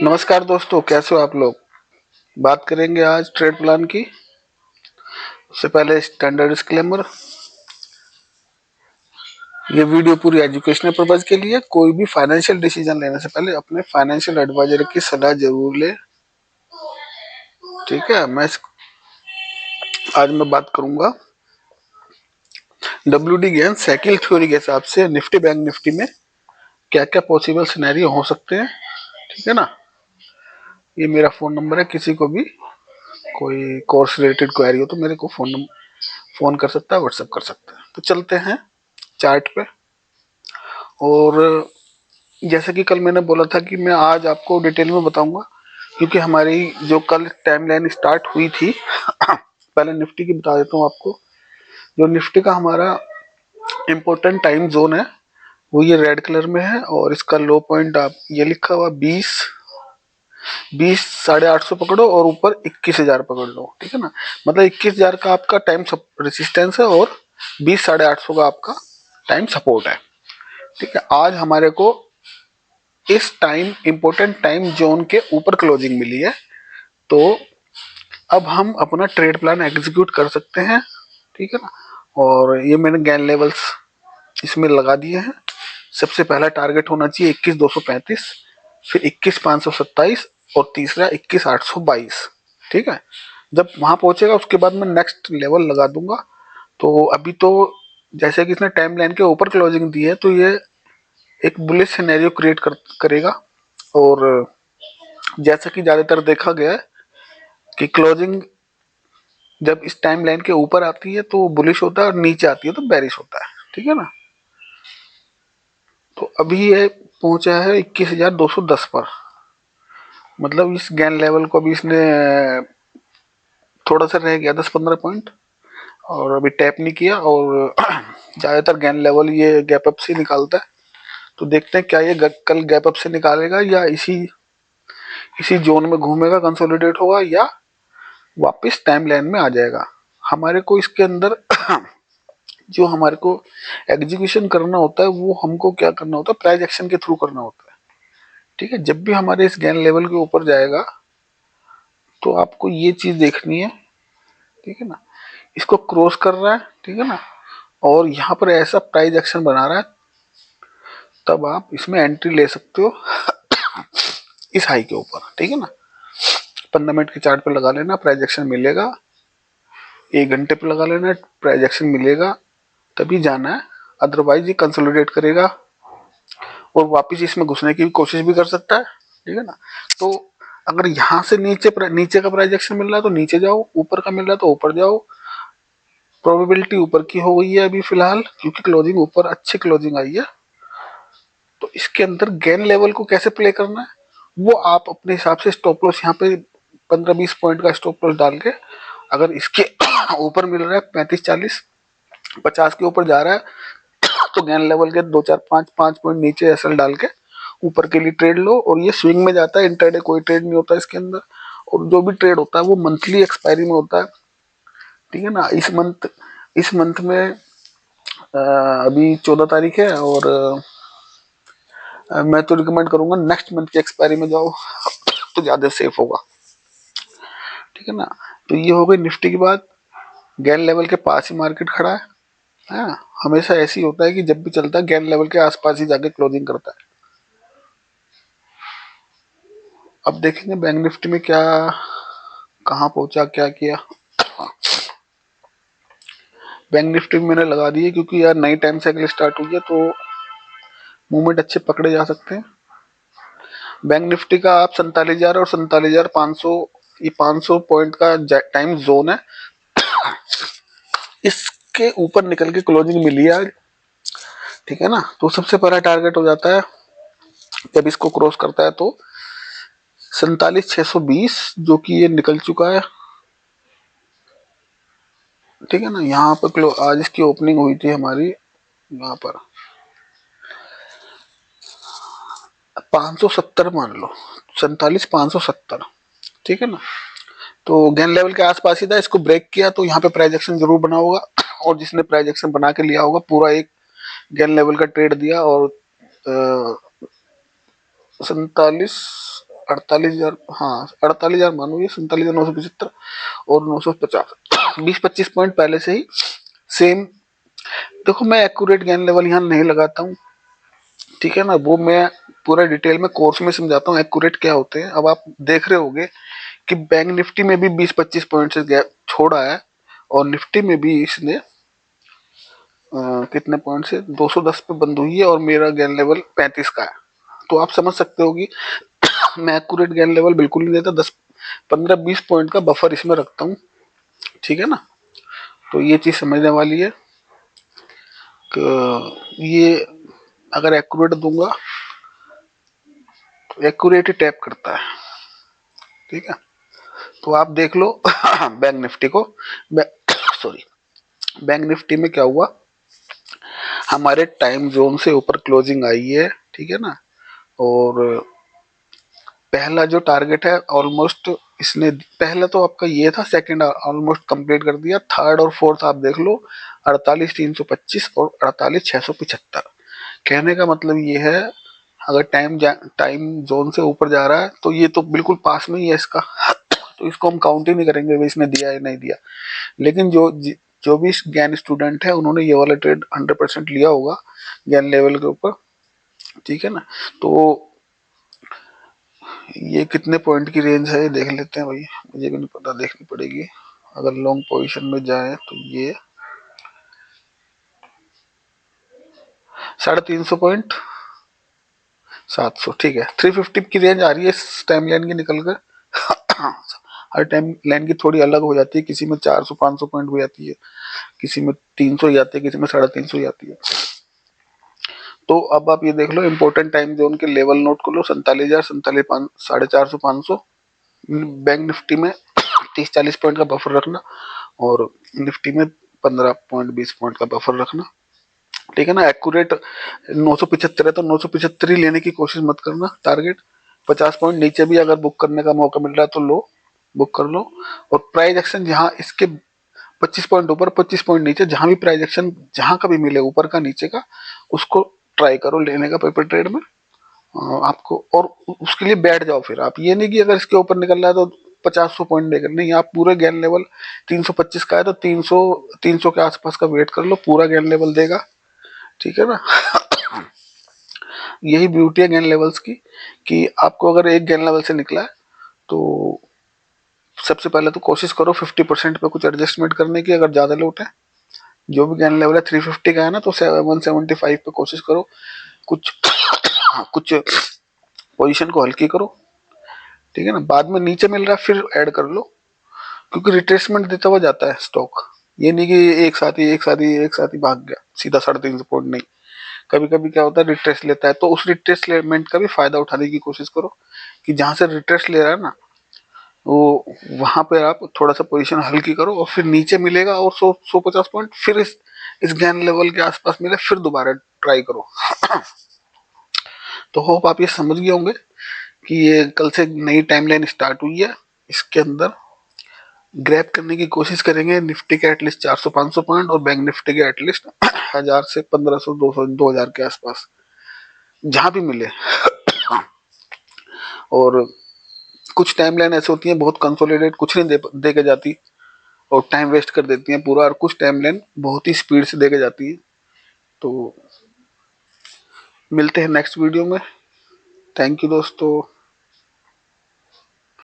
नमस्कार दोस्तों, कैसे हो आप लोग। बात करेंगे आज ट्रेड प्लान की। उससे पहले स्टैंडर्ड डिस्क्लेमर, ये वीडियो पूरी एजुकेशनल पर्पज के लिए। कोई भी फाइनेंशियल डिसीजन लेने से पहले अपने फाइनेंशियल एडवाइजर की सलाह जरूर ले। ठीक है। आज मैं बात करूंगा डब्ल्यूडी गेन साइकिल थ्योरी के हिसाब से निफ्टी बैंक निफ्टी में क्या क्या पॉसिबल सिनेरियो हो सकते हैं। ठीक है ना। ये मेरा फोन नंबर है, किसी को भी कोई कोर्स रिलेटेड क्वेरी हो तो मेरे को फोन कर सकता है, व्हाट्सएप कर सकता है। तो चलते हैं चार्ट पे। और जैसे कि कल मैंने बोला था कि मैं आज आपको डिटेल में बताऊंगा, क्योंकि हमारी जो कल टाइमलाइन स्टार्ट हुई थी पहले निफ्टी की बता देता हूँ आपको। जो निफ्टी का हमारा इम्पोर्टेंट टाइम जोन है वो ये रेड कलर में है, और इसका लो पॉइंट आप ये लिखा हुआ 20 20 850 पकड़ो और ऊपर 21,000 पकड़ लो। ठीक है ना। मतलब 21,000 का आपका टाइम रेसिस्टेंस है और 20 850 का आपका टाइम सपोर्ट है। ठीक है। आज हमारे को इस टाइम इंपोर्टेंट टाइम जोन के ऊपर क्लोजिंग मिली है, तो अब हम अपना ट्रेड प्लान एग्जीक्यूट कर सकते हैं। ठीक है ना। और ये मैंने गैन लेवल्स इसमें लगा दिए हैं। सबसे पहला टारगेट होना चाहिए 21,235, फिर 21,527 और तीसरा 21,822। ठीक है। जब वहां पहुंचेगा उसके बाद मैं नेक्स्ट लेवल लगा दूंगा। तो अभी तो जैसे कि इसने टाइम लाइन के ऊपर क्लोजिंग दी है, तो ये एक बुलिश सिनेरियो क्रिएट करेगा। और जैसा कि ज्यादातर देखा गया है कि क्लोजिंग जब इस टाइम लाइन के ऊपर आती है तो बुलिश होता है, और नीचे आती है तो बेरिश होता है। ठीक है ना। तो अभी ये पहुंचा है 21,210 पर। मतलब इस गैन लेवल को अभी इसने थोड़ा सा रह गया 10 15 पॉइंट, और अभी टैप नहीं किया। और ज्यादातर गैन लेवल ये गैप अप से निकालता है। तो देखते हैं क्या ये कल गैप अप से निकालेगा या इसी इसी जोन में घूमेगा, कंसोलिडेट होगा, या वापस टाइम लाइन में आ जाएगा। हमारे को इसके अंदर जो हमारे को एग्जीक्यूशन करना होता है वो हमको क्या करना होता है, प्राइस एक्शन के थ्रू करना होता है। ठीक है। जब भी हमारे इस गैन लेवल के ऊपर जाएगा तो आपको ये चीज देखनी है। ठीक है ना। इसको क्रॉस कर रहा है। ठीक है ना। और यहाँ पर ऐसा प्राइस एक्शन बना रहा है, तब आप इसमें एंट्री ले सकते हो इस हाई के ऊपर। ठीक है ना। 15 मिनट के चार्ट पे लगा लेना, प्राइस एक्शन मिलेगा। 1 घंटे पे लगा लेना, प्राइस एक्शन मिलेगा, तभी जाना है। अदरवाइज ये कंसोलिडेट करेगा और वापस इसमें घुसने की कोशिश भी कर सकता है। ठीक है ना। तो अगर यहाँ से नीचे का प्राइस एक्शन मिल रहा है तो नीचे जाओ, ऊपर का मिल रहा है तो ऊपर जाओ। प्रोबेबिलिटी ऊपर की हो गई है अभी फिलहाल, क्योंकि क्लोजिंग ऊपर अच्छी क्लोजिंग आई है। तो इसके अंदर गेन लेवल को कैसे प्ले करना है वो आप अपने हिसाब से स्टॉप लॉस यहाँ पे 15 20 पॉइंट का स्टॉप लॉस डाल के, अगर इसके ऊपर मिल रहा है 35 40 50 के ऊपर जा रहा है तो गेन लेवल के 2 4 5 5 पॉइंट नीचे एसएल डाल के ऊपर के लिए ट्रेड लो। और ये स्विंग में जाता है, इंटरडे कोई ट्रेड नहीं होता इसके अंदर। और जो भी ट्रेड होता है वो मंथली एक्सपायरी में होता है। ठीक है ना। इस मंथ में अभी 14 तारीख है, और मैं तो रिकमेंड करूंगा नेक्स्ट मंथ के एक्सपायरी में जाओ तो ज्यादा सेफ होगा। ठीक है ना। तो ये हो गई निफ्टी की बात। गैन लेवल के पास ही मार्केट खड़ा है। हाँ, हमेशा ऐसे ही होता है कि जब भी चलता है गैन लेवल के आसपास ही जाके क्लोजिंग करता है। अब देखेंगे बैंक निफ्टी में क्या, कहाँ पहुंचा, क्या किया। बैंक निफ्टी में मैंने लगा दी है, क्योंकि यार नई टाइम साइकिल स्टार्ट हुई है तो मूवमेंट अच्छे पकड़े जा सकते हैं। बैंक निफ्टी का आप 47,000 और 47,500, ये 500 पॉइंट का टाइम जोन है। इसके ऊपर निकल के क्लोजिंग मिली है। ठीक है ना। तो सबसे पहला टारगेट हो जाता है जब इसको क्रॉस करता है तो 47,620, जो कि ये निकल चुका है। ठीक है ना। यहाँ पर आज इसकी ओपनिंग हुई थी हमारी, यहाँ पर 570 मान लो, 47,570। ठीक है ना। तो गेन लेवल के आसपास ही था, इसको ब्रेक किया तो यहाँ पे प्राइस एक्शन जरूर बना होगा। और जिसने प्राइस एक्शन बना के लिया होगा पूरा एक गेन लेवल का ट्रेड दिया, और 47 48,000, हाँ 48,000 मानो, ये 47,975 और 950, 20-25 पॉइंट पहले से ही सेम। देखो मैं एक्यूरेट गेन लेवल यहाँ नहीं लगाता हूँ, ठीक है ना, वो मैं पूरा डिटेल में कोर्स में समझाता हूँ एक्यूरेट क्या होते हैं। अब आप देख रहे होगे कि बैंक निफ्टी में भी 20-25 पॉइंट से गैप छोड़ा है और निफ्टी में भी इसने कितने पॉइंट से 210 पे बंद हुई है और मेरा गेन लेवल 35 का है। तो आप समझ सकते हो कि मैं एक्यूरेट गेन लेवल बिल्कुल नहीं देता, 10-15-20 पॉइंट का बफर इसमें रखता हूँ, ठीक है ना। तो ये चीज समझने वाली है कि ये अगर एक्यूरेट दूंगा तो एक्यूरेट ही टैप करता है, ठीक है। तो आप देख लो बैंक निफ्टी को, सॉरी, बैंक निफ्टी में क्या हुआ, हमारे टाइम जोन से ऊपर क्लोजिंग आई है, ठीक है ना। और पहला जो टारगेट है ऑलमोस्ट इसने, पहला तो आपका ये था, सेकंड ऑलमोस्ट कंप्लीट कर दिया, थर्ड और फोर्थ आप देख लो 48,325 और 48,675। कहने का मतलब ये है अगर टाइम जोन से ऊपर जा रहा है तो ये तो बिल्कुल पास में ही है इसका तो इसको हम काउंट ही नहीं करेंगे भाई इसने दिया या नहीं दिया। लेकिन जो भी ज्ञान स्टूडेंट है उन्होंने ये वाला ट्रेड 100% लिया होगा ज्ञान लेवल के ऊपर, ठीक है ना। तो ये कितने पॉइंट की रेंज है ये देख लेते हैं भाई, मुझे भी नहीं पता, देखनी पड़ेगी। अगर लॉन्ग पोजीशन में जाए तो ये 350 पॉइंट 700, ठीक है। 350 की रेंज आ रही है इस टाइम लाइन की निकल कर हर टाइम लाइन की थोड़ी अलग हो जाती है, किसी में 400-500 पॉइंट हो जाती है, किसी में 300 ही आती है, किसी में 350 ही आती है। तो अब आप ये देख लो इंपॉर्टेंट टाइम जोन के लेवल नोट कर लो, 47,000, 47, 450, 500। बैंक निफ्टी में 30-40 पॉइंट का बफर रखना और निफ्टी में 15 पॉइंट 20 पॉइंट का बफर रखना, ठीक है ना। एक्यूरेट 975 है तो 975 ही लेने की कोशिश मत करना, टारगेट 50 पॉइंट नीचे भी अगर बुक करने का मौका मिल रहा है तो लो, बुक कर लो। और प्राइस एक्शन जहां इसके 25 पॉइंट ऊपर 25 पॉइंट नीचे, जहां भी प्राइस एक्शन जहां का भी मिले ऊपर का नीचे का, उसको ट्राई करो लेने का पेपर ट्रेड में। आपको और उसके लिए बैठ जाओ फिर, आप ये नहीं कि अगर इसके ऊपर निकल रहा है तो 50-100 पॉइंट देकर, नहीं, आप पूरे गेन लेवल 325 का है तो 300 के आसपास का वेट कर लो, पूरा गेन लेवल देगा, ठीक है ना। यही ब्यूटी है गेन लेवल्स की कि आपको अगर एक गेन लेवल से निकला है तो सबसे पहले तो कोशिश करो 50% पे कुछ एडजस्टमेंट करने की, अगर ज्यादा लूट है। जो भी गेन लेवल है 350 का है ना तो 175 पे कोशिश करो, कुछ कुछ पोजीशन को हल्की करो, ठीक है ना। बाद में नीचे मिल रहा है फिर ऐड कर लो, क्योंकि रिट्रेसमेंट देता हुआ जाता है स्टॉक, ये नहीं कि एक साथ ही भाग गया सीधा 350 पॉइंट, नहीं। कभी कभी क्या होता है रिट्रेस लेता है, तो उस रिट्रेसमेंट का भी फायदा उठाने की कोशिश करो कि जहां से रिट्रेस ले रहा है ना वो वहां पे आप थोड़ा सा पोजीशन हल्की करो और फिर नीचे मिलेगा और 100-150 पॉइंट फिर इस ज्ञान लेवल के आसपास मिले फिर दोबारा ट्राई करो। तो होप आप ये समझ गए होंगे कि ये कल से नई टाइमलाइन स्टार्ट हुई है, इसके अंदर ग्रैब करने की कोशिश करेंगे निफ्टी के एटलीस्ट 400-500 पॉइंट और बैंक निफ्टी के एटलीस्ट 1000 से 1500 200 2000 के आसपास जहां भी मिले। और कुछ टाइमलाइन ऐसे होती है बहुत कंसोलिडेट, कुछ नहीं दे के जाती और टाइम वेस्ट कर देती है पूरा, और कुछ टाइमलाइन बहुत ही स्पीड से दे के जाती है। तो मिलते हैं नेक्स्ट वीडियो में, थैंक यू दोस्तों।